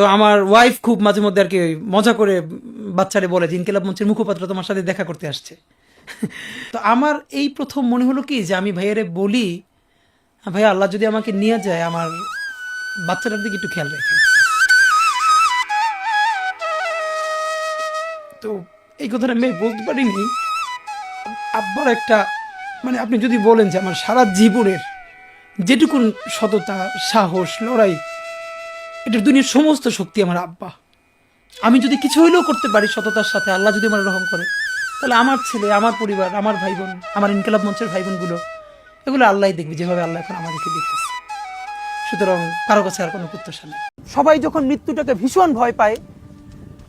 তো আমার ওয়াইফ খুব মাঝে মধ্যে আর কি ওই মজা করে বাচ্চারে বলে যে ইনকিলাব মঞ্চের মুখপাত্র তোমার সাথে দেখা করতে আসছে। তো আমার এই প্রথম মনে হলো কি যে আমি ভাইয়ারে বলি, ভাইয়া আল্লাহ যদি আমাকে নিয়ে যায় আমার বাচ্চাটার দিকে একটু খেয়াল রাখেন। তো এই কথাটা আমি বলতে পারিনি। আব্বার একটা মানে আপনি যদি বলেন যে আমার সারা জীবনের যেটুকুন সততা, সাহস, লড়াই, এটার দুনিয়ার সমস্ত শক্তি আমার আব্বা। আমি যদি কিছু হইলেও করতে পারি সততার সাথে, আল্লাহ যদি আমার রহম করে, তাহলে আমার ছেলে, আমার পরিবার, আমার ভাই বোন, আমার ইনকিলাব মঞ্চের ভাই বোনগুলো, এগুলো আল্লাহই দেখবে যেভাবে আল্লাহ এখন আমাদেরকে দেখতেছে। সুতরাং কারো কাছে আর কোনো প্রত্যাশা নেই। সবাই যখন মৃত্যুটাকে ভীষণ ভয় পায়,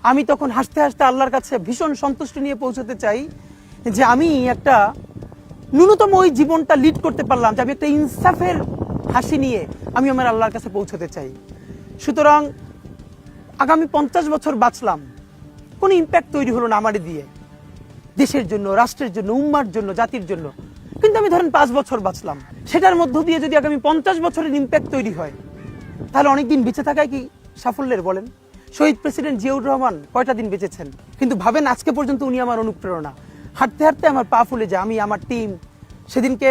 আমি তখন হাসতে হাসতে আল্লাহর কাছে ভীষণ সন্তুষ্টি নিয়ে পৌঁছতে চাই যে আমি একটা ন্যূনতম ওই জীবনটা লিড করতে পারলাম, যে আমি একটা ইনসাফের হাসি নিয়ে আমি আমার আল্লাহর কাছে পৌঁছতে চাই। সুতরাং আগামী 50 বছর বাঁচলাম, কোনো ইম্প্যাক্ট তৈরি হলো না আমারে দিয়ে, দেশের জন্য, রাষ্ট্রের জন্য, উম্মার জন্য, জাতির জন্য। কিন্তু আমি ধরেন 5 বছর বাঁচলাম, সেটার মধ্য দিয়ে যদি আগামী 50 বছরের ইম্প্যাক্ট তৈরি হয়, তাহলে অনেকদিন বেঁচে থাকায় কি সাফল্যের বলেন? শহীদ প্রেসিডেন্ট জিয়াউর রহমান কয়টা দিন বেঁচেছেন, কিন্তু ভাবেন আজকে পর্যন্ত উনি আমার অনুপ্রেরণা। হাঁটতে হাঁটতে আমার পা ফুলে যায়। আমি আমার টিম সেদিনকে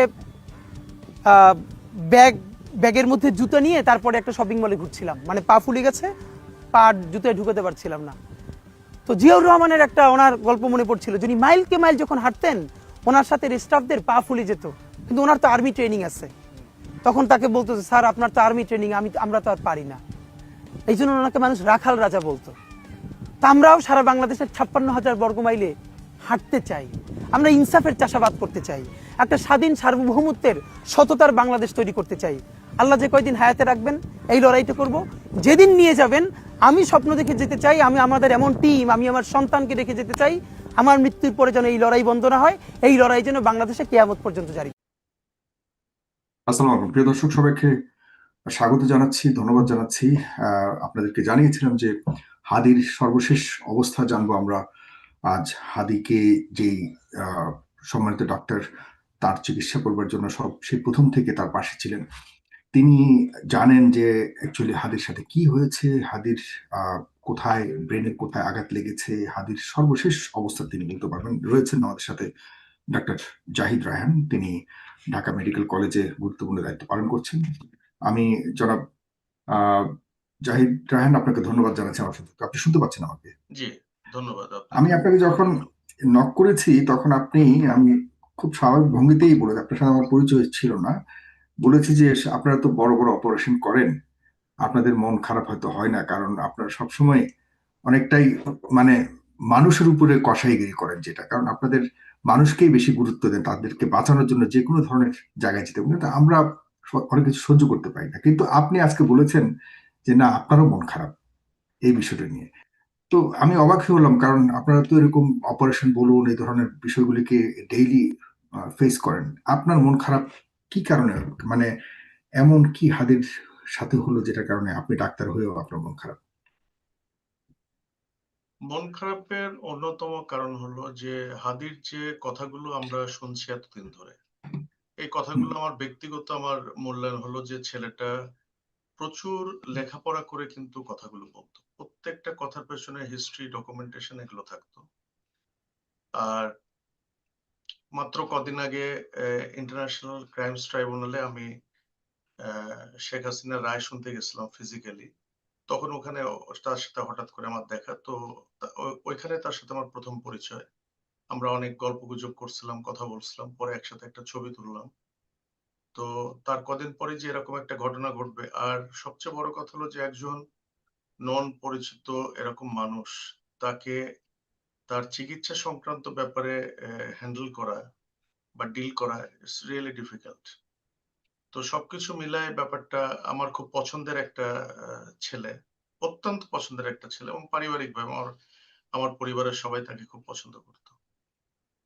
ব্যাগের মধ্যে জুতো নিয়ে তারপরে একটা শপিং মলে ঘুরছিলাম, মানে পা ফুলে গেছে, পা জুতোয় ঢুকাতে পারছিলাম না। তো জিয়াউর রহমানের একটা ওনার গল্প মনে পড়ছিল, যিনি মাইলকে মাইল যখন হাঁটতেন ওনার সাথে স্টাফদের পা ফুলে যেত, কিন্তু ওনার তো আর্মি ট্রেনিং আছে। তখন তাকে বলতো যে স্যার আপনার তো আর্মি ট্রেনিং, আমরা তো আর পারি না। এই জন্য ওনাকে মানুষ রাখাল রাজা বলতো। তা আমরাও সারা বাংলাদেশের 56,000 বর্গ মাইলে হাঁটতে চাই। আমরা ইনসাফের চাষাবাদ করতে চাই, একটা স্বাধীন সার্বভৌমত্বের সততার বাংলাদেশ তৈরি করতে চাই। আল্লাহ যে কয়দিন হায়াতে রাখবেন এই লড়াইটা করব। যেদিন নিয়ে যাবেন আমি স্বপ্ন দেখে যেতে চাই, আমি আমাদের এমন টিম, আমি আমার সন্তানকে রেখে যেতে চাই, আমার মৃত্যুর পরে যেন এই লড়াই বন্ধ না হয়, এই লড়াই যেন বাংলাদেশে কিয়ামত পর্যন্ত জারি। আসসালামু আলাইকুম প্রিয় দর্শক, সবাইকে স্বাগত জানাচ্ছি, ধন্যবাদ জানাচ্ছি। আপনাদেরকে জানিয়েছিলাম যে হাদির সর্বশেষ অবস্থা জানবো আমরা আজ। হাদিকে যেই আহ, সম্মানিত ডাক্তার তার চিকিৎসা করবার জন্য সেই প্রথম থেকে তার পাশে ছিলেন, তিনি জানেন যে অ্যাকচুয়ালি হাদির সাথে কি হয়েছে, হাদির আহ, কোথায় ব্রেনে কোথায় আঘাত লেগেছে, হাদির সর্বশেষ অবস্থা তিনি বলতে পারবেন। রয়েছেন আমাদের সাথে ডাক্তার জাহিদ রায়হান, তিনি ঢাকা মেডিকেল কলেজে গুরুত্বপূর্ণ দায়িত্ব পালন করছেন। আমি জনাব আহ, জাহিদ রায়হান, আপনাকে ধন্যবাদ জানাচ্ছি আমার সাথে। আপনি শুনতে পাচ্ছেন আমাকে? জি, ধন্যবাদ আমি আপনাকে। আপনাকে যখন নক করেছি তখন আমি খুব স্বাভাবিক ভঙ্গিতেই বলেছি, আপনার সাথে আমার পরিচয় ছিল না, বলেছি যে আপনারা তো বড় বড় অপারেশন করেন, আপনাদের মন খারাপ হয়তো হয় না, কারণ আপনারা সবসময় অনেকটাই মানে মানুষের উপরে কসাইগিরি করেন, যেটা কারণ আপনাদের মানুষকেই বেশি গুরুত্ব দেন, তাদেরকে বাঁচানোর জন্য যে কোনো ধরনের জায়গায় যেতে। কিন্তু আমরা অনেক কিছু সহ্য করতে পারি না, কিন্তু আপনি আজকে বলেছেন যে না, আপনারও মন খারাপ এই বিষয়টা নিয়ে। তো আমি অবাক হয়ে হলাম, কারণ আপনারা তো এরকম অপারেশন বলুন এই ধরনের বিষয়গুলিকে ডেইলি ফেস করেন। আপনার মন খারাপ কি কারণে? মানে এমন কি হাদির সাথে হলো যেটার কারণে আপনি ডাক্তার হয়েও আপনার মন খারাপ? মন খারাপের অন্যতম কারণ হলো যে হাদির যে কথাগুলো আমরা শুনছি এতদিন ধরে, এই হুম, কথাগুলো আমার ব্যক্তিগত আমার মূল্যায়ন হলো যে ছেলেটা প্রচুর লেখাপড়া করে কিন্তু কথাগুলো বলতো। প্রত্যেকটা কথার পেছনে হিস্ট্রি, ডকুমেন্টেশন এগুলো থাকতো। আর মাত্র কদিন আগে ইন্টারন্যাশনাল ক্রাইমস ট্রাইব্যুনালে আমি শেখ হাসিনার রায় শুনতে গেছিলাম ফিজিক্যালি। তখন ওখানে তার সাথে হঠাৎ করে আমার দেখা। তো ওইখানে তার সাথে আমার প্রথম পরিচয়। আমরা অনেক গল্পগুজব করছিলাম, কথা বলছিলাম। পরে একসাথে একটা ছবি তুললাম। তো তার কদিন পরে যে এরকম একটা ঘটনা ঘটবে, আর সবচেয়ে বড় কথা হলো যে একজন নন পরিচিত এরকম মানুষ, তাকে তার চিকিৎসা সংক্রান্ত ব্যাপারে হ্যান্ডেল করা বা ডিল করা ইটস রিয়েলি ডিফিকাল্ট। তো সবকিছু মিলায় ব্যাপারটা আমার খুব পছন্দের একটা ছেলে, অত্যন্ত পছন্দের একটা ছেলে, এবং পারিবারিকভাবে আমার আমার পরিবারের সবাই তাকে খুব পছন্দ করত,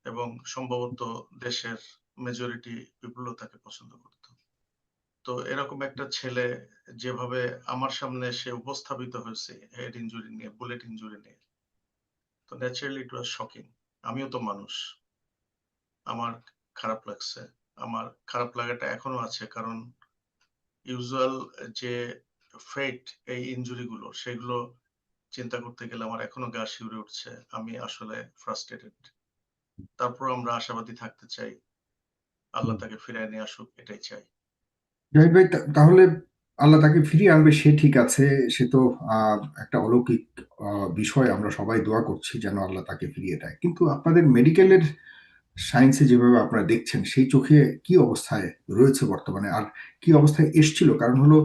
এবং সম্ভবত দেশের মেজরিটি পিপলও তাকে পছন্দ করত। তো এরকম একটা ছেলে যেভাবে আমার সামনে সে উপস্থাপিত হয়েছে হেড ইনজুরি নিয়ে, বুলেট ইনজুরি নিয়ে, তো ন্যাচারালি ইট ওয়াজ শকিং। আমিও তো মানুষ, আমার খারাপ লাগছে। আমার খারাপ লাগাটা এখনো আছে, কারণ ইউজুয়াল যে ফেট, এই ইনজুরি গুলো, সেগুলো চিন্তা করতে গেলে আমার এখনো গা শিউরে উঠছে। আমি আসলে ফ্রাস্ট্রেটেড। তারপর আমরা আশাবাদী থাকতে চাই, আল্লাহ তাকে ফিরায় নিয়ে আসুক, এটাই চাই। জাহিদ ভাই, তাহলে আল্লাহ তাকে ফিরিয়ে আনবে, সে ঠিক আছে। সে তো একটা অলৌকিক বিষয়, আমরা সবাই দোয়া করছি যেন আল্লাহ তাকে ফিরিয়ে দেয়। কিন্তু আপনাদের মেডিকেলের সায়েন্সে যেভাবে আপনারা দেখছেন, সেই চোখে কি অবস্থায় রয়েছে বর্তমানে, আর কি অবস্থায় এসছিল? কারণ হলো,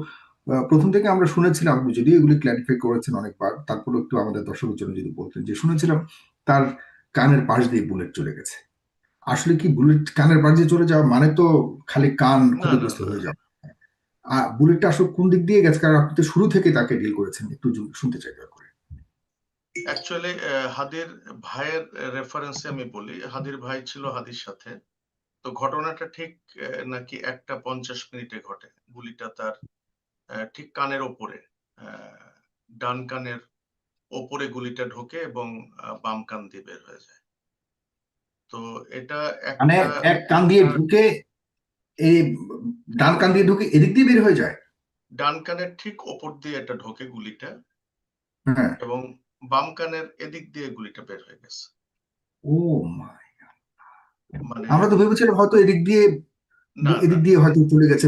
প্রথম থেকে আমরা শুনেছিলাম, আপনি যদিও এগুলি ক্ল্যারিফাই করেছেন অনেকবার, তারপরে একটু আমাদের দর্শকের জন্য যদি বলতেন, যে শুনেছিলাম তার কানের পাশ দিয়ে বুলেট চলে গেছে। আসলে কি বুলেট কানের পাশ দিয়ে চলে যাওয়া মানে তো খালি কান না, না, ক্ষতিগ্রস্ত না। হয়ে যাওয়া? বুলেটটা আসলে কোন দিক দিয়ে গেছে? কারণ আপনি তো শুরু থেকে তাকে ডিল করেছেন, একটু শুনতে চাই দয়া করে। অ্যাকচুয়ালি হাদির ভাইয়ের রেফারেন্সে আমি বলি, হাদির ভাই ছিল হাদির সাথে। তো ঘটনাটা ঠিক নাকি 1টা 50 মিনিটে ঘটে। গুলিটা তার ঠিক কানের ওপরে, ডান কানের ওপরে গুলিটা ঢোকে এবং বাম কান দিয়ে বের হয়ে যায়। তো এটা মানে একটা এক কান দিয়ে একটা ঢুকে, এই ডান কান দিয়ে ঢুকে এদিক দিয়ে বের হয়ে যায়? ডান কানের ঠিক ওপর দিয়ে এটা ঢোকে গুলিটা, হ্যাঁ। এবং বাম কানের এদিক দিয়ে গুলিটা বের হয়ে গেছে। ও মাই! মানে আমরা তো ভেবেছিলাম হয়তো না, না, এদিক না। দিয়ে হয়তো চলে গেছে,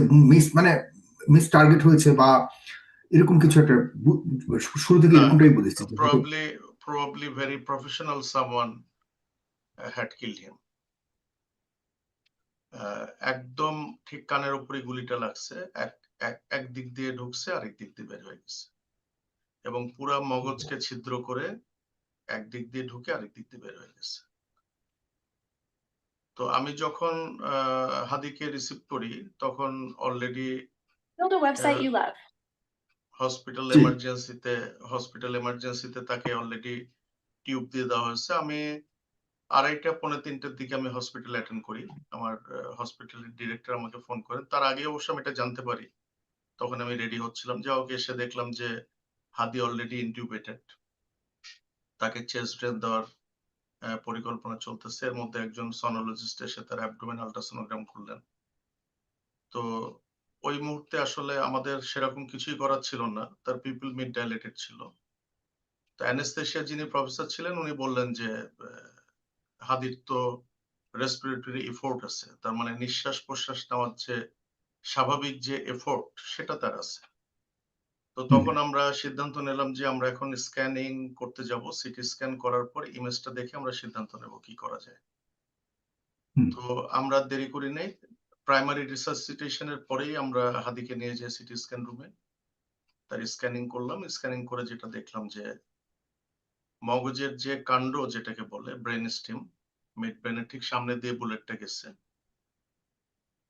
মানে মিস টার্গেট হয়েছে, বা এরকম কিছু একটা। শুরু থেকে না, এরকমটাই বুঝেছি যে হয়তো। probably very professional someone had killed him. একদম ঠিক কানের উপরে গুলিটা লাগছে। এক দিক দিয়ে ঢুকছে, আরেক দিক দিয়ে বের হয়ে গেছে। এবং পুরা মগজকে ছিদ্র করে একদিক দিয়ে ঢুকে আরেক দিক দিয়ে বের হয়ে গেছে। তো আমি যখন হাদিকে রিসিভ করি, তখন already Build a website you love. Hospital জি। এমার্জেন্সিতে তাকে অলরেডি টিউব দিয়ে দেওয়া হয়েছে। আমি 2:30 পৌনে 3টার দিকে আমি হসপিটাল অ্যাটেন্ড করি। আমার হসপিটালের ডিরেক্টর আমাকে ফোন করেন। তার আগে অবশ্য আমি এটা জানতে পারি। তখন আমি রেডি হচ্ছিলাম, যা হোক এসে দেখলাম যে হাদি অলরেডি ইনটিউবেটেড। তাকে চেস্ট ড্রেন দেওয়ার পরিকল্পনা চলতেছে। এর মধ্যে একজন সনোলজিস্ট এসে তার অ্যাবডোমেন আল্ট্রাসোনোগ্রাম করলেন। তো ওই মুহূর্তে আসলে আমাদের সেরকম কিছুই করার ছিল না। তার পিপল মিড ডাইলেটেড ছিল। তো অ্যানেস্থেশিয়া যিনি প্রফেসর ছিলেন, উনি বললেন যে হাদির তো রেসপিরেটরি এফোর্ট আছে, তার মানে নিঃশ্বাস প্রশ্বাস নেওয়ার যে স্বাভাবিক যে এফোর্ট, সেটা তার আছে। তো তখন আমরা সিদ্ধান্ত নিলাম যে আমরা এখন স্ক্যানিং করতে যাব। সিটি স্ক্যান করার পর ইমেজটা দেখে আমরা সিদ্ধান্ত নেব কি করা যায়। হুম। তো আমরা দেরি করি নাই। প্রাইমারি রিসাসিটেশনের পরেই আমরা হাদিকে নিয়ে যাই সিটি স্ক্যান রুমে। তার স্ক্যানিং করলাম। স্ক্যানিং করে যেটা দেখলাম যে মগজের যে কাণ্ড, যেটাকে বলে ব্রেন স্টেম, মিড ব্রেনের ঠিক সামনে দিয়ে বুলেটটা গেছে।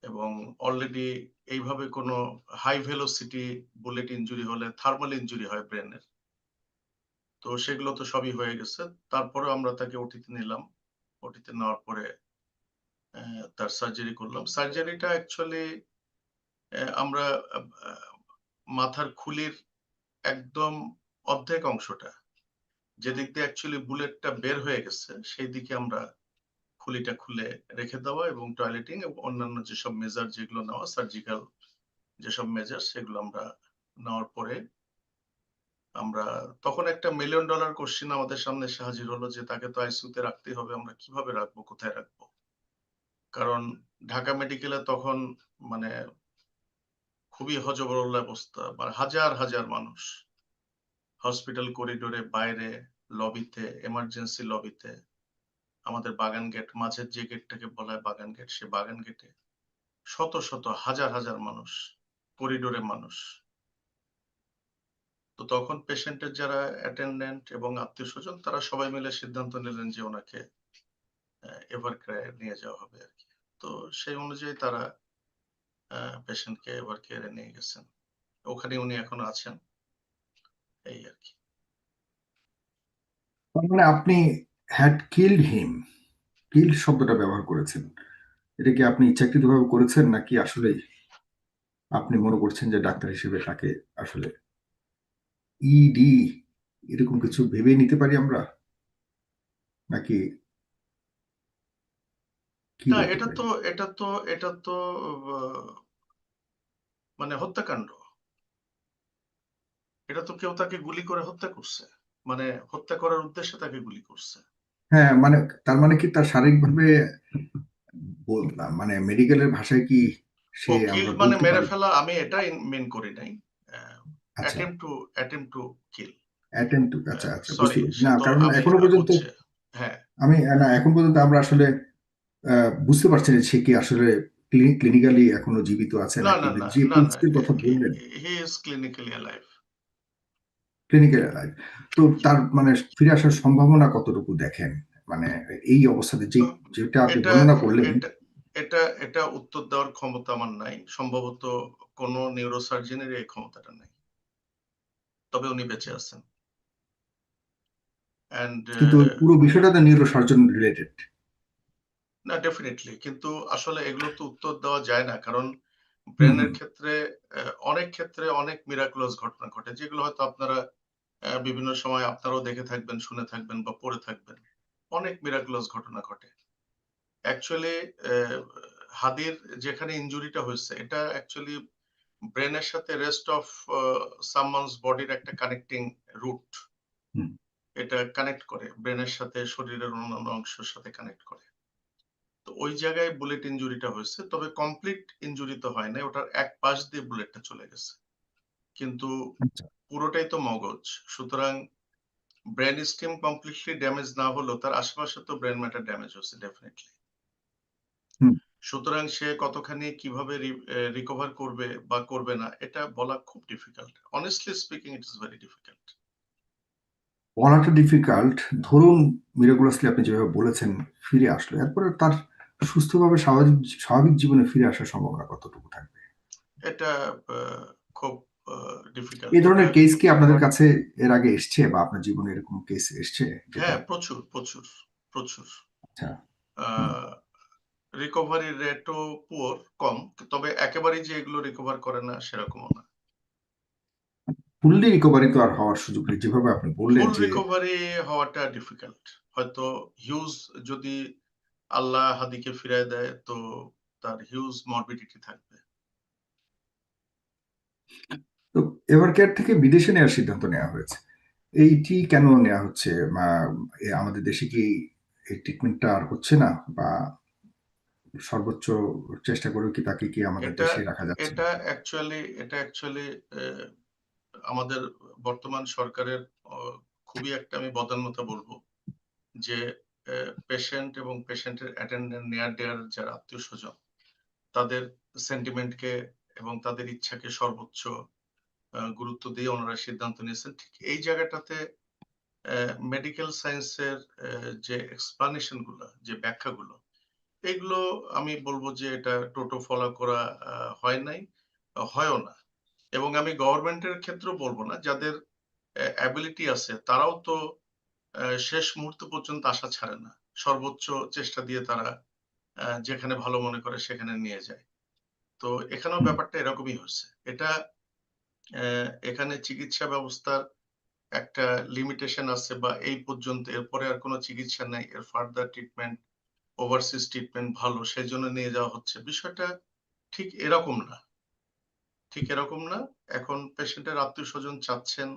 এবং অলরেডি এইভাবে কোনো হাই ভেলোসিটি বুলেট ইনজুরি হলে থার্মাল ইনজুরি হয় ব্রেনের। তো সেগুলো তো সবই হয়ে গেছে। তারপরে আমরা তাকে ওটিতে নিলাম। ওটিতে নেওয়ার পরে তার সার্জারি করলাম। সার্জারিটা অ্যাকচুয়ালি আমরা মাথার খুলির একদম অর্ধেক অংশটা, যেদিক দিয়ে অ্যাকচুয়ালি বুলেটটা বের হয়ে গেছে, সেই দিকে আমরা খুলিটা খুলে রেখে দেওয়া এবং টয়লেটিং এবং অন্যান্য যেসব মেজার যেগুলো নেওয়া, সার্জিক্যাল যেসব মেজার, সেগুলো আমরা নেওয়ার পরে আমরা তখন একটা $1 মিলিয়ন কোশ্চেন আমাদের সামনে এসে হাজির হলো যে তাকে তো আইসিইউতে রাখতেই হবে। আমরা কিভাবে রাখবো, কোথায় রাখবো? কারণ ঢাকা মেডিকেলে তখন মানে খুবই হযবরল অবস্থা। মানে হাজার হাজার মানুষ হসপিটাল করিডোরে, বাইরে, লবিতে, এমার্জেন্সি লবিতে, আমাদের বাগান গেট, মাঝের যে গেটটাকে বলা হয় বাগান গেট, সে বাগান গেটে শত শত হাজার হাজার মানুষ, করিডোরে মানুষ। তো তখন পেশেন্টের যারা অ্যাটেন্ডেন্ট এবং আত্মীয় স্বজন, তারা সবাই মিলে সিদ্ধান্ত নিলেন যে ওনাকে এভারকেয়ারে নিয়ে যাওয়া হবে আর কি। তো সেই অনুযায়ী তারা পেশেন্টকে এভারকেয়ারে নিয়ে গেছেন। ওখানে উনি এখন আছেন, এই আর কি। তার মানে আপনি হ্যাড কিল্ড হিম, কিল্ড শব্দটা ব্যবহার করেছেন। এটা কি আপনি ইচ্ছাকৃতভাবে করেছেন, নাকি আসলে আপনি মনে করছেন যে ডাক্তার হিসেবে তাকে আসলে ইডি এরকম কিছু ভেবে নিতে পারি আমরা, নাকি কি না, বলতে এটা পারি? তো এটা তো এটা তো মানে হত্যাকাণ্ড। এটা তো কেউ তাকে গুলি করে হত্যা করছে, মানে হত্যা করার উদ্দেশ্যে তাকে গুলি করছে। হ্যাঁ, মানে তার মানে কি তার শারীরিকভাবে মানে মেডিকেলের ভাষায় কি সে কিল আমরা মানে বলতে মেরে পারি? ফেলা, আমি এটা মিন করি নাই। আচ্ছা, attempt to kill. Attempt to, আচ্ছা আচ্ছা, বুঝতে সরি, পেরেছি। সে না তো কারণ আমি এখনো পর্যন্ত বুঝছি। হ্যাঁ, আমি না এখন পর্যন্ত আমরা আসলে বুঝতে পারছি না সে কি আসলে ক্লিনিক্যালি এখনো জীবিত আছে না নাকি, না না যে না না, পরিস্থিতির কথা বললেন he is clinically alive. Clinical life, তো তার মানে ফিরে আসার সম্ভাবনা কতটুকু দেখেন, মানে এই অবস্থাতে যেটা আপনি এটা বর্ণনা করলেন? এটা এটা এটা উত্তর দেওয়ার ক্ষমতা আমার নাই, সম্ভবত কোনো নিউরোসার্জনের এই ক্ষমতাটা নাই, তবে উনি বেঁচে আছেন। অ্যান্ড কিন্তু পুরো বিষয়টা তো নিউরো সার্জন রিলেটেড। না, ডেফিনেটলি, কিন্তু আসলে এগুলো তো উত্তর দেওয়া যায় না, কারণ হুম ব্রেনের হুম। ক্ষেত্রে অনেক ক্ষেত্রে অনেক মিরাকুলাস ঘটনা ঘটে, যেগুলো হয়তো আপনারা বিভিন্ন সময় আপনারাও দেখে থাকবেন, শুনে থাকবেন বা পড়ে থাকবেন। অনেক মিরাকুলাস ঘটনা ঘটে। অ্যাকচুয়ালি হাদির যেখানে ইনজুরিটা হয়েছে, এটা অ্যাকচুয়ালি ব্রেনের সাথে রেস্ট অফ সামওয়ানস বডির একটা কানেক্টিং রুট। হুম। এটা কানেক্ট করে ব্রেনের সাথে, শরীরের অন্যান্য অংশের সাথে কানেক্ট করে। তো ওই জায়গায় বুলেট ইনজুরিটা হয়েছে, তবে কমপ্লিট ইনজুরি তো হয় নাই, ওটার এক পাশ দিয়ে বুলেটটা চলে গেছে, কিন্তু আচ্ছা। পুরোটাই তো মগজ। সুতরাং ব্রেন স্টেম কমপ্লিটলি ড্যামেজ না হলেও তার আশেপাশে তো ব্রেন ম্যাটার ড্যামেজ হচ্ছে ডেফিনেটলি। হুম। সুতরাং সে কতখানি কিভাবে রিকভার করবে বা করবে না, এটা বলা খুব difficult. Honestly speaking, it is very difficult. বলাটা ডিফিকাল্ট। ধরুন মিরাকুলাসলি আপনি যেভাবে বলেছেন ফিরে আসলো, এরপরে তার সুস্থভাবে স্বাভাবিক স্বাভাবিক জীবনে ফিরে আসার সম্ভাবনা কতটুকু থাকবে? এটা খুব ডিফিকাল্ট এই এটা। ধরনের কেস কি আপনাদের কাছে এর আগে এসছে, বা আপনার জীবনে এরকম কেস এসছে যেটা? হ্যাঁ, প্রচুর প্রচুর প্রচুর। আচ্ছা। হুম। রিকভারি রেটও পুয়ার, কম, তবে একেবারেই যে এগুলো রিকভার করে না সেরকমও না। ফুললি রিকভারি তো আর হওয়ার সুযোগ নেই, যেভাবে আপনি বললেন ফুল যে। রিকভারি হওয়াটা ডিফিকাল্ট। হয়তো হিউজ, যদি আল্লাহ হাদিকে ফিরায় দেয়, তো তার হিউজ মরবিডিটি থাকবে। তো এভার কেয়ার থেকে বিদেশে নেওয়ার সিদ্ধান্ত নেওয়া হয়েছে, এইটি কেন নেওয়া হচ্ছে? আমাদের দেশে কি এই ট্রিটমেন্টটা আর হচ্ছে না, বা সর্বোচ্চ চেষ্টা করে কি তাকে কি আমাদের এটা দেশে রাখা যাচ্ছে না? এটা অ্যাকচুয়ালি আমাদের বর্তমান সরকারের খুবই একটা, আমি বদান্যতা বলবো, যে পেশেন্ট এবং পেশেন্টের অ্যাটেন্ডেন্ট নেয়ার দেয়ার যারা আত্মীয় স্বজন, তাদের সেন্টিমেন্টকে এবং তাদের ইচ্ছাকে সর্বোচ্চ গুরুত্ব দিয়ে ওনারা সিদ্ধান্ত নিয়েছেন। ঠিক এই জায়গাটাতে মেডিকেল সায়েন্সের যে এক্সপ্লানেশন গুলো, যে ব্যাখ্যাগুলো, এগুলো আমি বলবো যে এটা টোটো ফলো করা হয় নাই, হয়ও না। এবং আমি গভর্নমেন্টের ক্ষেত্রেও বলবো না, যাদের অ্যাবিলিটি আছে তারাও তো শেষ মুহূর্ত পর্যন্ত আশা ছাড়ে না, সর্বোচ্চ চেষ্টা দিয়ে তারা যেখানে ভালো মনে করে সেখানে নিয়ে যায়। তো এখানেও হুম। ব্যাপারটা এরকমই হয়েছে। এটা এখানে চিকিৎসা ব্যবস্থার একটা লিমিটেশন আছে, বা এই পর্যন্ত, এরপরে আর কোনো চিকিৎসা নাই, এর ফার্দার ট্রিটমেন্ট, ওভারসিজ ট্রিটমেন্ট ভালো, সেজন্য নিয়ে যাওয়া হচ্ছে। বিষয়টা ঠিক এরকম না, ঠিক এরকম না। এখন পেশেন্টের আত্মীয়স্বজন চাচ্ছেন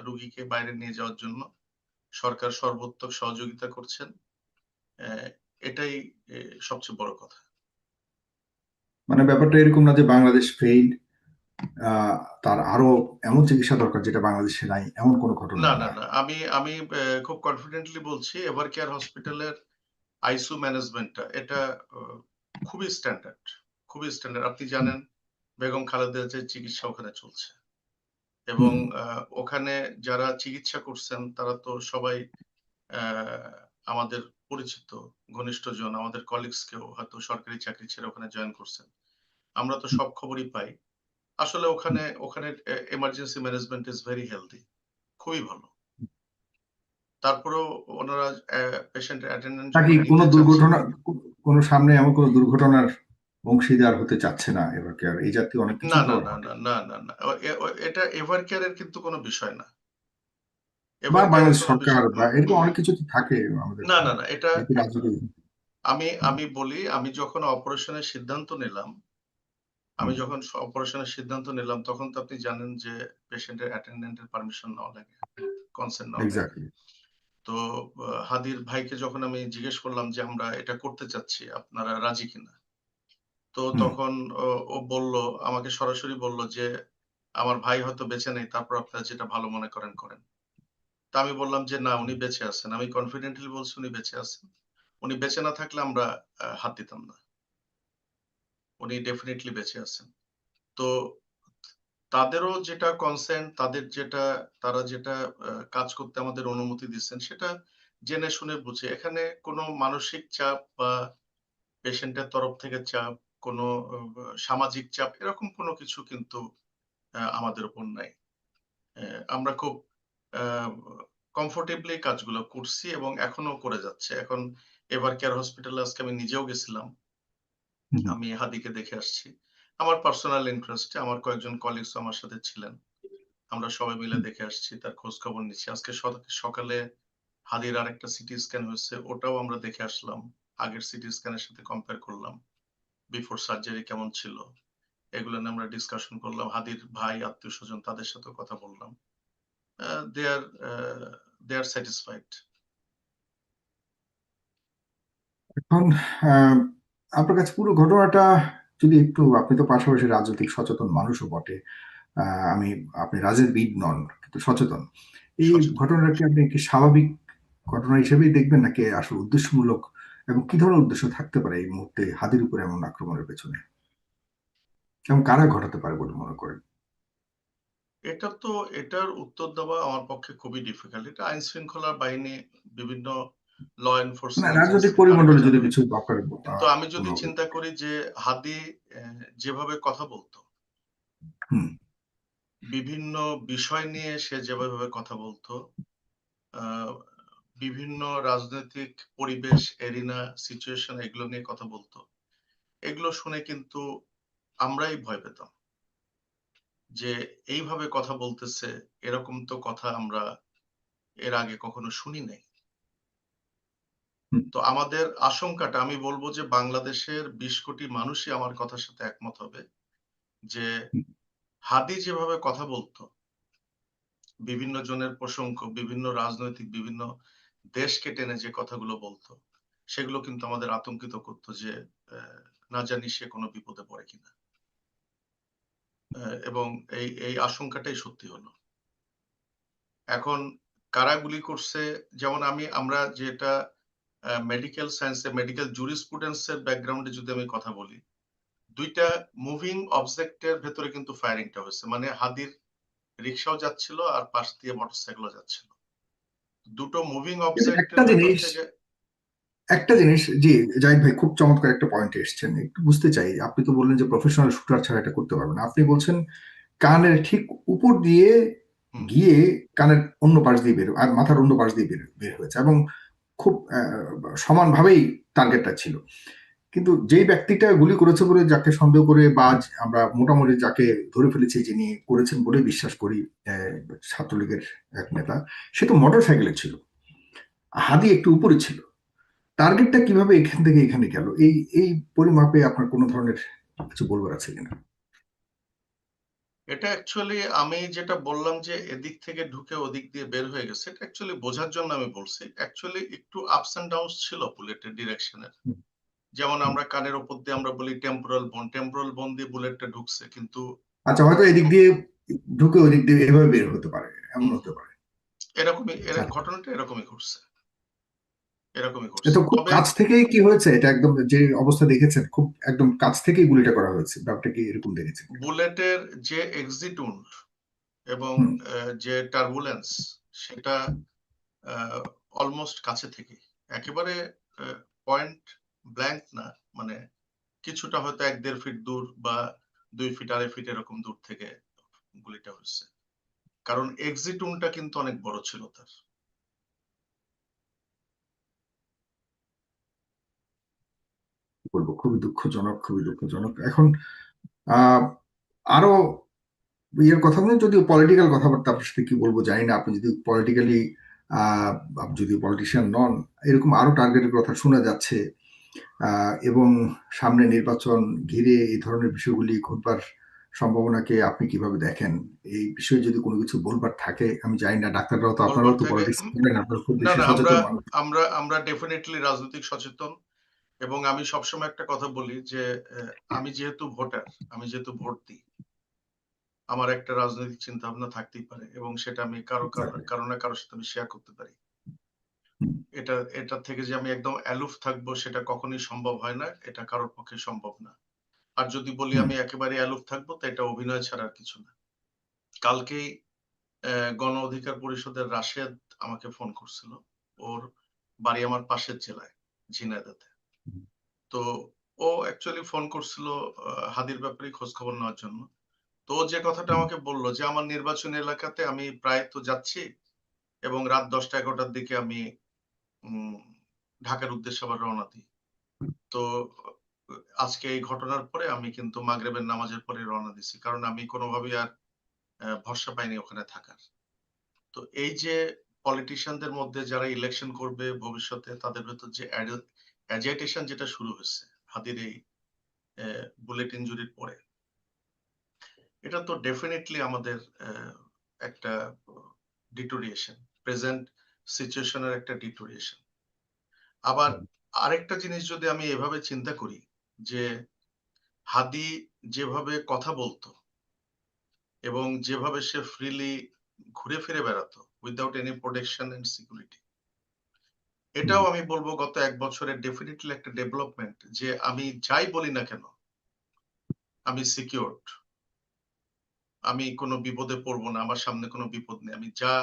রোগীকে বাইরে নিয়ে যাওয়ার জন্য, সরকার সর্বোত্তক সহযোগিতা করছেন। আহ, এটাই সবচেয়ে বড় কথা। মানে ব্যাপারটা এরকম না যে বাংলাদেশ ফেইল, তার আরো এমন চিকিৎসা দরকার যেটা বাংলাদেশে নাই, এমন কোনো ঘটনা না না নয়। না, আমি আমি খুব কনফিডেন্টলি বলছি, এভার কেয়ার হসপিটালের আইসিইউ ম্যানেজমেন্টটা এটা আহ, খুবই স্ট্যান্ডার্ড, খুবই স্ট্যান্ডার্ড। আপনি হুম জানেন বেগম খালেদা জিয়ার চিকিৎসা ওখানে চলছে, এবং হুম। ওখানে যারা চিকিৎসা করছেন তারা তো সবাই আহ, আমাদের পরিচিত ঘনিষ্ঠজন, আমাদের কলিগস কেউ হয়তো সরকারি চাকরি ছেড়ে ওখানে জয়েন করছেন। আমরা তো সব খবরই পাই। আসলে ওখানে ওখানে emergency management is very healthy, খুবই ভালো। তারপরেও ওনারা পেশেন্ট অ্যাটেন্ডেন্ট নাকি যখন কোনো নিতে চাচ্ছেন। দুর্ঘটনা, কোনো সামনে এমন কোনো দুর্ঘটনার অংশীদার হতে চাচ্ছে না এবার কেয়ার, এই জাতীয় অনেক না কিছুই তো না আবার না ঘটে? না না না না, এটা এভার কেয়ারের কিন্তু কোনো বিষয় না, বা এভার কেয়ারের বাংলাদেশ কোনো সরকার বিষয়। বা এরকম অনেক কিছু তো থাকে আমাদের, না না না, এটা যেহেতু রাজনীতি। আমি আমি বলি, আমি যখন অপারেশনের সিদ্ধান্ত নিলাম, আমি যখন অপারেশনের সিদ্ধান্ত নিলাম তখন তো আপনি জানেন যে পেশেন্টের অ্যাটেন্ডেন্টের পারমিশন নেওয়া লাগে, কনসেন্ট নেওয়া লাগে। এক্স্যাক্টলি। তো হাদির ভাইকে যখন আমি জিজ্ঞেস করলাম যে আমরা এটা করতে চাচ্ছি, আপনারা রাজি কিনা? তো হুম। তখন ও বলল, আমাকে সরাসরি বলল যে আমার ভাই হয়তো বেঁচে নেই, তারপর আপনারা যেটা ভালো মনে করেন করেন। তা আমি বললাম যে না, উনি বেঁচে আছেন। আমি কনফিডেন্টলি বলছি উনি বেঁচে আছেন। উনি বেঁচে না থাকলে আমরা হাত দিতাম না। উনি ডেফিনিটলি বেঁচে আছেন। তো তাদেরও যেটা কনসেন্ট, তারা যেটা কাজ করতে আমাদের অনুমতি দিচ্ছেন সেটা জেনে শুনে বুঝে। এখানে কোনো মানসিক চাপ বা পেশেন্টের তরফ থেকে চাপ, কোনো সামাজিক চাপ এরকম কোনো কিছু কিন্তু আমাদের উপর নাই। আমরা খুব আ কমফোর্টেবলি কাজগুলো করছি এবং এখনো করে যাচ্ছে। এখন এভার কেয়ার হসপিটালে আজকে আমি নিজেও গেছিলাম। হুম। আমি হাদিকে দেখে আসছি। আমার পার্সোনাল ইন্টারেস্টে আমার কয়েকজন কলিগস আমার সাথে ছিলেন। আমরা সবাই মিলে দেখে আসছি, তার খোঁজ খবর নিচ্ছি। আজকে সকালে হাদির আরেকটা সিটি স্ক্যান হয়েছে, ওটাও আমরা দেখে আসলাম। আগের সিটি স্ক্যানের সাথে কম্পেয়ার করলাম। বিফোর সার্জারি কেমন ছিল? এগুলো নিয়ে আমরা ডিসকাশন করলাম। হাদির ভাই, আত্মীয়স্বজন তাদের সাথেও কথা বললাম। দে আর দে আর স্যাটিসফাইড। এখন আপনার কাছে পুরো ঘটনাটা যদি একটু, আপনি তো পাশাপাশি রাজনৈতিক সচেতন মানুষও বটে, আপনি রাজনীতিবিদ নন কিন্তু সচেতন, এই সচেতন। ঘটনাটাকে আপনি কি স্বাভাবিক ঘটনা হিসেবেই দেখবেন নাকি আসলে উদ্দেশ্যমূলক, এবং কি ধরনের উদ্দেশ্য থাকতে পারে এই মুহূর্তে হাদির উপরে এমন আক্রমণের পেছনে, এবং কারা ঘটাতে পারে বলে মনে করেন? এটার উত্তর দেওয়া আমার পক্ষে খুবই ডিফিকাল্ট। এটা আইন শৃঙ্খলা বাহিনী, বিভিন্ন ল না, এনফোর্সিং রাজনৈতিক এজেন্সি তারাই পরিমণ্ডলে যদি জানবে। কিছু আপনার কিন্তু আমি যদি কোনো। চিন্তা করি যে হাদি যেভাবে কথা বলতো, হুম। বিভিন্ন বিষয় নিয়ে সে যেভাবে কথা বলতো, আহ, বিভিন্ন রাজনৈতিক পরিবেশ, এরিনা, সিচুয়েশন এগুলো নিয়ে কথা বলতো, এগুলো শুনে কিন্তু আমরাই ভয় পেতাম যে এইভাবে কথা বলতেছে, এরকম তো কথা আমরা এর আগে কখনো শুনি নাই। হুম। তো আমাদের আশঙ্কাটা, আমি বলবো যে বাংলাদেশের ২০ কোটি মানুষই আমার কথার সাথে একমত হবে যে হুম। হাদি যেভাবে কথা বলতো, বিভিন্ন জনের প্রসঙ্গ, বিভিন্ন রাজনৈতিক, বিভিন্ন দেশকে টেনে যে কথাগুলো বলতো, সেগুলো কিন্তু আমাদের আতঙ্কিত করতো যে না জানি সে কোনো বিপদে পড়ে কিনা। এবং এই আশঙ্কাটাই সত্যি হলো। এখন কারা গুলি করছে, যেমন আমরা যেটা মেডিকেল সায়েন্সে, মেডিকেল জুরিসপ্রুডেন্স এর ব্যাকগ্রাউন্ডে যদি আমি কথা বলি, ২ টা মুভিং অবজেক্টের ভেতরে কিন্তু ফায়ারিংটা হয়েছে। মানে হাদির রিক্সাও যাচ্ছিল আর পাশ দিয়ে মোটরসাইকেলও যাচ্ছিল। দুটো মুভিং কিন্তু অবজেক্টের ভেতর থেকে। একটা জিনিস, জি, জাহিদ ভাই খুব চমৎকার একটা পয়েন্টে এসেছেন, একটু বুঝতে চাই। আপনি তো বললেন যে প্রফেশনাল শুটার ছাড়া এটা করতে পারবেন না। আপনি বলছেন কানের ঠিক উপর দিয়ে হুম, গিয়ে কানের অন্য পাশ দিয়ে বের, আর মাথার অন্য পাশ দিয়ে বের বের হয়েছে, এবং খুব সমানভাবেই টার্গেটটা ছিল। কিন্তু যেই ব্যক্তিটা গুলি করেছে বলে যাকে সন্দেহ করে, বা আমরা মোটামুটি যাকে ধরে ফেলেছি যিনি করেছেন বলে বিশ্বাস করি, আহ, ছাত্রলীগের এক নেতা, সে তো মোটর সাইকেলে ছিল, হাদি একটু উপরে ছিল। টার্গেটটা কিভাবে এখান থেকে এখানে গেল, এই এই পরিমাপে আপনার কোনো ধরনের কিছু বলবার আছে কিনা? এটা অ্যাকচুয়ালি আমি যেটা বললাম যে এদিক থেকে ঢুকে ওদিক দিয়ে বের হয়ে গেছে, এটা অ্যাকচুয়ালি বোঝার জন্য আমি বলছি। অ্যাকচুয়ালি একটু আপস অ্যান্ড ডাউনস ছিল বুলেটের ডিরেকশনের। হুম। যেমন হুম। আমরা কানের উপর দিয়ে আমরা বলি টেম্পোরাল বোন দিয়ে বুলেটটা ঢুকছে, কিন্তু আচ্ছা, হয়তো এদিক দিয়ে ঢুকে ওদিক দিয়ে এভাবে বের হতে পারে, এমন হুম, হতে পারে। আচ্ছা, ঘটনাটা এরকমই ঘটছে, এরকমই এটা ঘটছে। খুব তবে কাছ থেকেই কি হয়েছে, এটা একদম যে অবস্থা দেখেছেন, খুব একদম কাছ থেকেই গুলিটা করা হয়েছে, ব্যাপারটা কি এরকম দেখেছেন? বুলেটের যে এক্সিট উন্ড এবং হুম। যে টার্বুলেন্স, সেটা অলমোস্ট কাছে থেকে, একেবারে পয়েন্ট ব্ল্যাঙ্ক না, মানে কিছুটা হয়তো ১-১.৫ ফিট দূর বা ২ ফিট ২.৫ ফিট এরকম দূর থেকে গুলিটা হচ্ছে। কারণ এক্সিট উন্ডটা কিন্তু অনেক বড় ছিল তার। কি বলবো, খুবই দুঃখজনক, খুবই দুঃখজনক। এখন আহ আরো ইয়ের কথা বলুন, যদিও পলিটিক্যাল কথাবার্তা আপনার সাথে কি বলবো জানি না, আপনি যদি পলিটিক্যালি, আহ যদি পলিটিশিয়ান নন, এরকম আরো টার্গেটের কথা শোনা যাচ্ছে। এবং সামনে নির্বাচন ঘিরে এই ধরনের বিষয়গুলি ঘটবার সম্ভাবনাকে আপনি কিভাবে দেখেন? এই বিষয়ে যদি কোনো কিছু বলবার থাকে, আমি জানি না, ডাক্তাররাও তো, বলবার আপনারাও তো থেকে পলিটিক্স করেন, আপনারা খুব না বেশি না আমরা সচেতন মানুষ। আমরা ডেফিনেটলি রাজনৈতিক সচেতন, এবং আমি সবসময় একটা কথা বলি যে আমি যেহেতু ভোটার, আমি যেহেতু ভোট দিই, আমার একটা রাজনৈতিক চিন্তা ভাবনা থাকতেই পারে, এবং সেটা আমি Exactly. কারো না কারোর সাথে আমি শেয়ার করতে পারি। হুম, এটা থেকে যে আমি একদম অ্যালুফ থাকবো সেটা কখনোই সম্ভব হয় না, এটা কারোর পক্ষে সম্ভব না। আর যদি বলি হুম, আমি একেবারে অ্যালুফ থাকবো, তো এটা অভিনয় ছাড়া আর কিছু না। কালকেই গণ অধিকার পরিষদের রাশেদ আমাকে ফোন করছিল। ওর বাড়ি আমার পাশের জেলায়, ঝিনাইদহে। তো ও অ্যাকচুয়ালি ফোন করছিল হাদির ব্যাপারে খোঁজ খবর নেওয়ার জন্য। তো ও যে কথাটা হুম, আমাকে বলল যে আমার নির্বাচনী এলাকাতে আমি প্রায় তো যাচ্ছি, এবং রাত 10টা-11টার দিকে আমি উম ঢাকার উদ্দেশ্যে আবার রওনা দিই। তো আজকে এই ঘটনার পরে আমি কিন্তু মাগরিবের নামাজের পরে রওনা দিছি। কারণ আমি কোনোভাবেই আর ভরসা পাইনি ওখানে থাকার। তো এই যে পলিটিশিয়ানদের মধ্যে যারা ইলেকশন করবে ভবিষ্যতে, তাদের ভেতর যে অ্যাজিটেশন যেটা শুরু হয়েছে হাদির এই বুলেট ইনজুরির পরে, এটা তো ডেফিনিটলি আমাদের একটা ডিটোরিয়েশন, প্রেজেন্ট সিচুয়েশনের একটা ডিটোরিয়েশন। আবার হুম, আরেকটা জিনিস যদি আমি এভাবে চিন্তা করি যে হাদি যেভাবে কথা বলতো এবং যেভাবে সে ফ্রিলি ঘুরে ফিরে বেড়াতো without any protection and security, হুম। এটাও আমি বলবো গত 1 বছরের ডেফিনেটলি একটা ডেভেলপমেন্ট, যে আমি যাই বলি না কেন আমি সিকিউরড, আমি কোনো বিপদে পড়বো না, আমার সামনে কোনো বিপদ নেই, আমি যা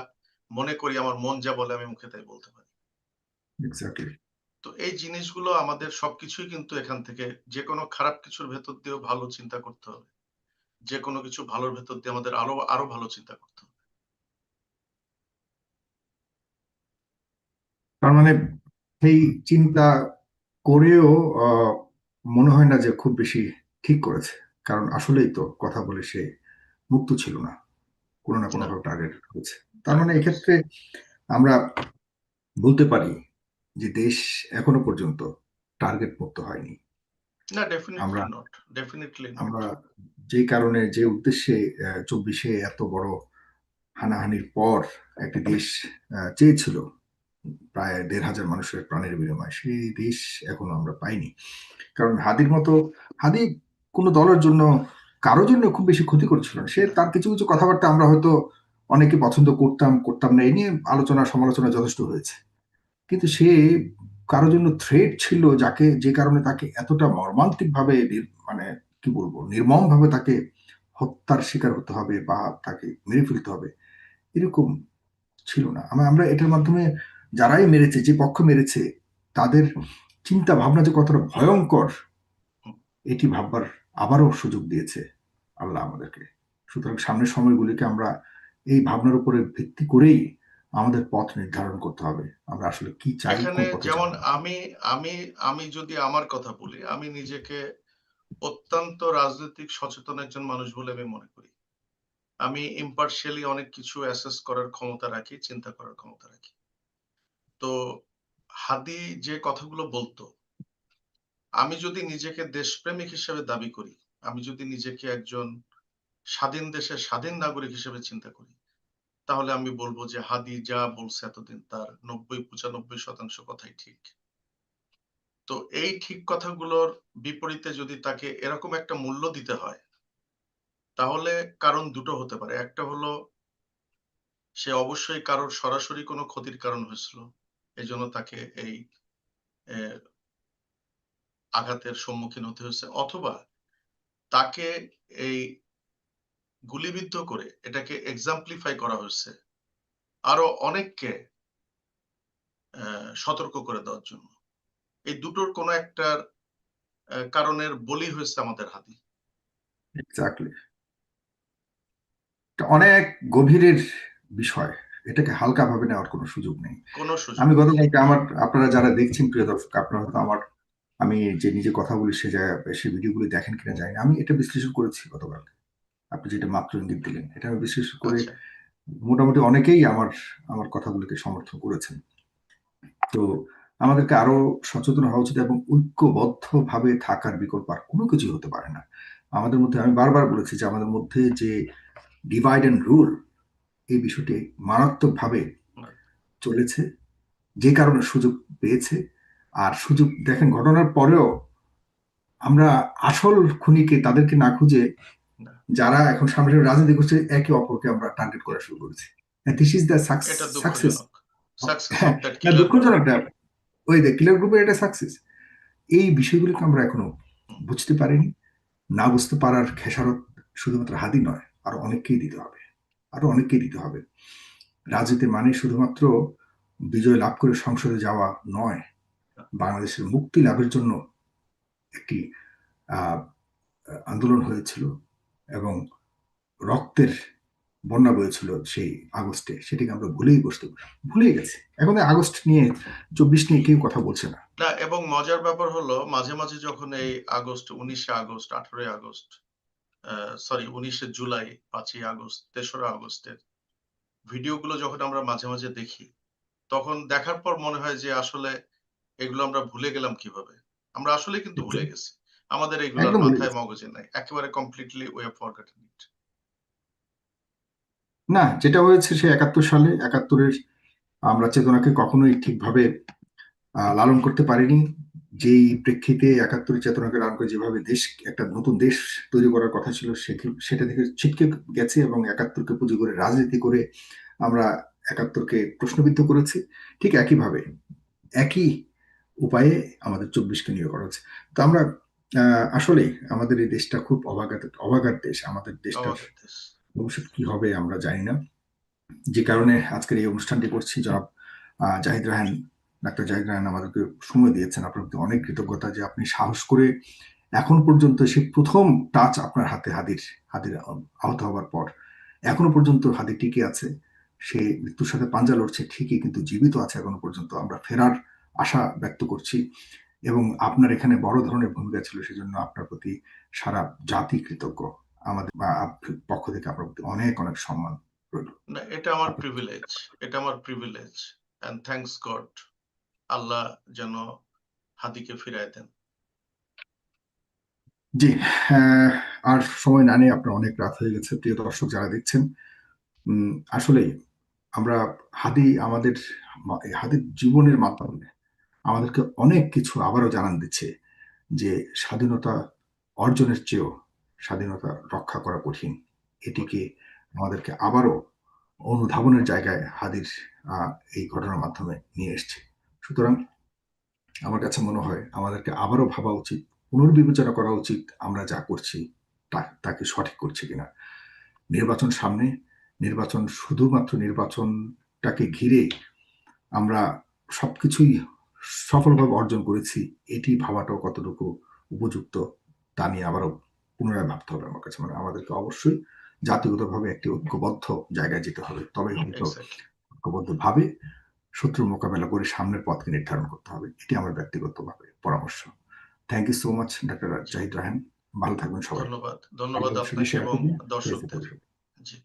মনে করি, আমার মন যা বলে আমি মুখে তাই বলতে পারি। এক্স্যাক্টলি। তো এই জিনিসগুলো আমাদের সবকিছুই কিন্তু এখান থেকে, যে কোনো খারাপ কিছুর ভেতর দিয়েও ভালো চিন্তা করতে হবে, যে কোনো কিছু ভালোর ভেতর দিয়ে আমাদের আরো আরো ভালো চিন্তা করতে হবে। তার মানে সেই চিন্তা করেও আহ, মনে হয় না যে খুব বেশি ঠিক করেছে। কারণ আসলেই তো কথা বলে সে মুক্ত ছিল না, কোনো না কোনো না, ভাবে টার্গেট হয়েছে। তার মানে টার্গেট হয়েছে। এক্ষেত্রে আমরা বলতে পারি যে দেশ এখনো পর্যন্ত টার্গেট মুক্ত হয়নি। না, আমরা ডেফিনিটলি নট, ডেফিনিটলি নট। আমরা যে কারণে, যে উদ্দেশ্যে 24-এ এত বড় হানাহানির পর একটি দেশ চেয়েছিল প্রায় 1,500 মানুষের প্রাণের বিনিময়ে, সেই দেশ এখনো আমরা পাইনি। কারণ হাদির মতো, হাদি কোনো দলের জন্য, কারোর জন্য খুব বেশি ক্ষতি করছিল না। সে না, তার কিছু কিছু কথাবার্তা আমরা হয়তো অনেকে পছন্দ করতাম করতাম না, এই নিয়ে আলোচনা সমালোচনা যথেষ্ট হয়েছে। কিন্তু সে কারোর জন্য থ্রেট ছিল, যাকে, যে কারণে তাকে এতটা মর্মান্তিক ভাবে, মানে কি বলবো, নির্মম ভাবে তাকে হত্যার শিকার হতে হবে বা তাকে মেরে ফেলতে হবে, এরকম ছিল না। আমরা এটার মাধ্যমে যারাই মেরেছে, যে পক্ষ মেরেছে, তাদের চিন্তা ভাবনা যে কতটা ভয়ঙ্কর, হুম। এটি ভাববার আবারও সুযোগ দিয়েছে আল্লাহ আমাদেরকে। সুতরাং সামনের সময়গুলিকে আমরা এই ভাবনার উপরে ভিত্তি করেই আমাদের পথ নির্ধারণ করতে হবে। আমরা আসলে কি চাই, এখানে কোন পথে যেমন যাব। আমি আমি যদি আমার কথা বলি, আমি নিজেকে অত্যন্ত রাজনৈতিক সচেতন একজন মানুষ বলে আমি মনে করি। আমি ইম্পার্শিয়ালি অনেক কিছু অ্যাসেস করার ক্ষমতা রাখি, চিন্তা করার ক্ষমতা রাখি। তো হাদি যে কথাগুলো বলতো, আমি যদি নিজেকে দেশপ্রেমিক হিসেবে দাবি করি, আমি যদি নিজেকে একজন স্বাধীন দেশের স্বাধীন নাগরিক হিসেবে চিন্তা করি, তাহলে আমি বলবো যে হাদি যা বলছে এতদিন, তার 90-95% কথাই ঠিক। তো এই ঠিক কথাগুলোর বিপরীতে যদি তাকে এরকম একটা মূল্য দিতে হয়, তাহলে কারণ দুটো হতে পারে। একটা হলো সে অবশ্যই কারোর সরাসরি কোনো ক্ষতির কারণ হয়েছিল, এজন্য তাকে এই আহ, আঘাতের সম্মুখীন হতে হয়েছে, অথবা তাকে এই গুলিবিদ্ধ করে এটাকে এক্সাম্পলিফাই করা হয়েছে আরো অনেককে সতর্ক করে দেওয়ার জন্য। এই দুটোর কোনো একটার কারণের বলি হয়েছে আমাদের হাদি। এক্স্যাক্টলি। অনেক গভীরের বিষয়, এটাকে হালকা ভাবে নেওয়ার কোনো সুযোগ নেই। কোনো সুযোগ আমি নেই। গতকালকে আপনারা যারা দেখছেন প্রিয় দর্শক, আপনারা হয়তো আমি যে নিজে কথা বলি সে জায়গায়, সে ভিডিওগুলি দেখেন কিনা জানি না, আমি এটা বিশ্লেষণ করেছি গতকাল। আপনি যেটা মাত্র ইঙ্গিত দিলেন, এটা আমি বিশ্লেষণ করে আচ্ছা, মোটামুটি অনেকেই আমার আমার কথাগুলোকে সমর্থন করেছেন। তো আমাদেরকে আরো সচেতন হওয়া উচিত এবং ঐক্যবদ্ধভাবে থাকার বিকল্প আর কোনো কিছু হতে পারে না। আমাদের মধ্যে, আমি বারবার বলেছি যে আমাদের মধ্যে যে ডিভাইড অ্যান্ড রুল, এই বিষয়টি মারাত্মকভাবে চলেছে, যে কারণে সুযোগ পেয়েছে। আর সুযোগ দেখেন, ঘটনার পরেও আমরা আসল খুনিকে, তাদেরকে না খুঁজে না, যারা এখন সামনে রাজনীতি করছে, একে অপরকে আমরা টার্গেট করা শুরু করেছি। দিস ইজ দ্য এটা সাকসেস। দুঃখজনক। সাকসেস হ্যাঁ, অফ দ্যাট না, কিলার গ্রুপ। দুঃখজনক না, ওই যে কিলার গ্রুপের এটা সাকসেস। এই বিষয়গুলোকে আমরা এখনো বুঝতে পারিনি। না বুঝতে পারার খেসারত শুধুমাত্র হাদি নয়, আরো অনেককেই দিতে হবে, আরো অনেককেই দিতে হবে। রাজনীতি মানে শুধুমাত্র বিজয় লাভ করে সংসদে যাওয়া নয়, বাংলাদেশের মুক্তি লাভের জন্য একটি আহ, আন্দোলন হয়েছিল এবং রক্তের বন্যা বয়েছিল সেই আগস্টে। সেটাকে আমরা ভুলেই গেছি। এখন আগস্ট নিয়ে, 24 নিয়ে কেউ কথা বলছে না। না, এবং মজার ব্যাপার হলো মাঝে মাঝে যখন এই আগস্ট, 19শে আগস্ট, 18ই আগস্ট, সরি 19শে জুলাই, 5ই আগস্ট, 3রা আগস্টের ভিডিওগুলো যখন আমরা মাঝে মাঝে দেখি, তখন দেখার পর মনে হয় যে আসলে এগুলো আমরা ভুলে গেলাম কিভাবে। আমরা আসলে কিন্তু ভুলে গেছি। আমাদের এগুলোর একদম ভুলে মাথায় গেছি। মগজে নাই, একেবারে কমপ্লিটলি উই হ্যাভ ফরগটন ইট। না, যেটা হয়েছে সে 71 সালে, 71-এর আমরা চেতনাকে কখনোই ঠিকভাবে লালন করতে পারিনি। যেই প্রেক্ষিতে 71-এর চেতনাকে লালন করে যেভাবে দেশ, একটা নতুন দেশ তৈরি করার কথা ছিল, সেটা থেকে ছিটকে গেছে এবং 71-কে পুঁজি করে রাজনীতি করে আমরা 71-কে প্রশ্নবিদ্ধ করেছি। ঠিক একইভাবে, একই উপায়ে আমাদের 24-কে নিয়োগ করা হচ্ছে। তো আমরা আসলে আমাদের এই দেশটা খুব অভাগার দেশ। আমাদের দেশটার আমাদের দেশ। ভবিষ্যৎ কি হবে আমরা জানি না। যে কারণে আজকের এই অনুষ্ঠানটি করছি। জনাব জাহিদ রায়হান, ডাক্তার জাহিদ রায়হান আমাদেরকে সময় দিয়েছেন। আপনার প্রতি অনেক কৃতজ্ঞতা যে আপনি সাহস করে এখন পর্যন্ত, সে প্রথম টাচ আপনার হাতে, হাদির হাদির আহত হওয়ার পর এখনো পর্যন্ত হাদি টিকে আছে। সে মৃত্যুর সাথে পাঞ্জা লড়ছে ঠিকই, কিন্তু জীবিত আছে এখনো পর্যন্ত। আমরা ফেরার আশা ব্যক্ত করছি এবং আপনার এখানে বড় ধরনের ভূমিকা ছিল, সেজন্য আপনার প্রতি সারা জাতি কৃতজ্ঞ। আমাদের পক্ষ থেকে আপনার প্রতি অনেক অনেক সম্মান রইল। না, এটা আমার প্রিভিলেজ, এটা আমার প্রিভিলেজ। এন্ড থ্যাঙ্কস গড, আল্লাহ যেন হাদিকে ফিরায় দেন। জি, আর সময় না নিয়ে, আপনার অনেক রাত হয়ে গেছে। প্রিয় দর্শক যারা দেখছেন, আসলে আমরা এই হাদির জীবনের মাধ্যমে আমাদেরকে অনেক কিছু আবারও জানান দিচ্ছে যে স্বাধীনতা অর্জনের চেয়েও স্বাধীনতা রক্ষা করা কঠিন। এটিকে আমাদেরকে আবারও অনুধাবনের জায়গায় হাদির এই ঘটনার মাধ্যমে নিয়ে এসছে। সুতরাং আমার কাছে মনে হয় আমাদেরকে আবারও ভাবা উচিত, পুনর্বিবেচনা করা উচিত, আমরা যা করছি তাকে সঠিক করছি কিনা। নির্বাচন সামনে, নির্বাচন শুধুমাত্র নির্বাচনটাকে ঘিরে আমরা সবকিছুই সফলভাবে অর্জন করেছি, এটি ভাবাটাও কতটুকু উপযুক্ত তা নিয়ে আবারও পুনরায় ভাবতে হবে। আমার কাছে মানে আমাদেরকে অবশ্যই জাতিগতভাবে একটি ঐক্যবদ্ধ জায়গায় যেতে হবে, তবে হয়তো এক্স্যাক্টলি। ঐক্যবদ্ধভাবে শত্রুর মোকাবেলা করে সামনের পথকে নির্ধারণ করতে হবে। এটি আমার ব্যক্তিগতভাবে পরামর্শ। Thank you so much, doctor Zahid Raihan. ভালো থাকবেন সবাই। ধন্যবাদ, ধন্যবাদ আপনাকে শেয়ার এবং করবেন দর্শকদের। ফেসবুক। জি।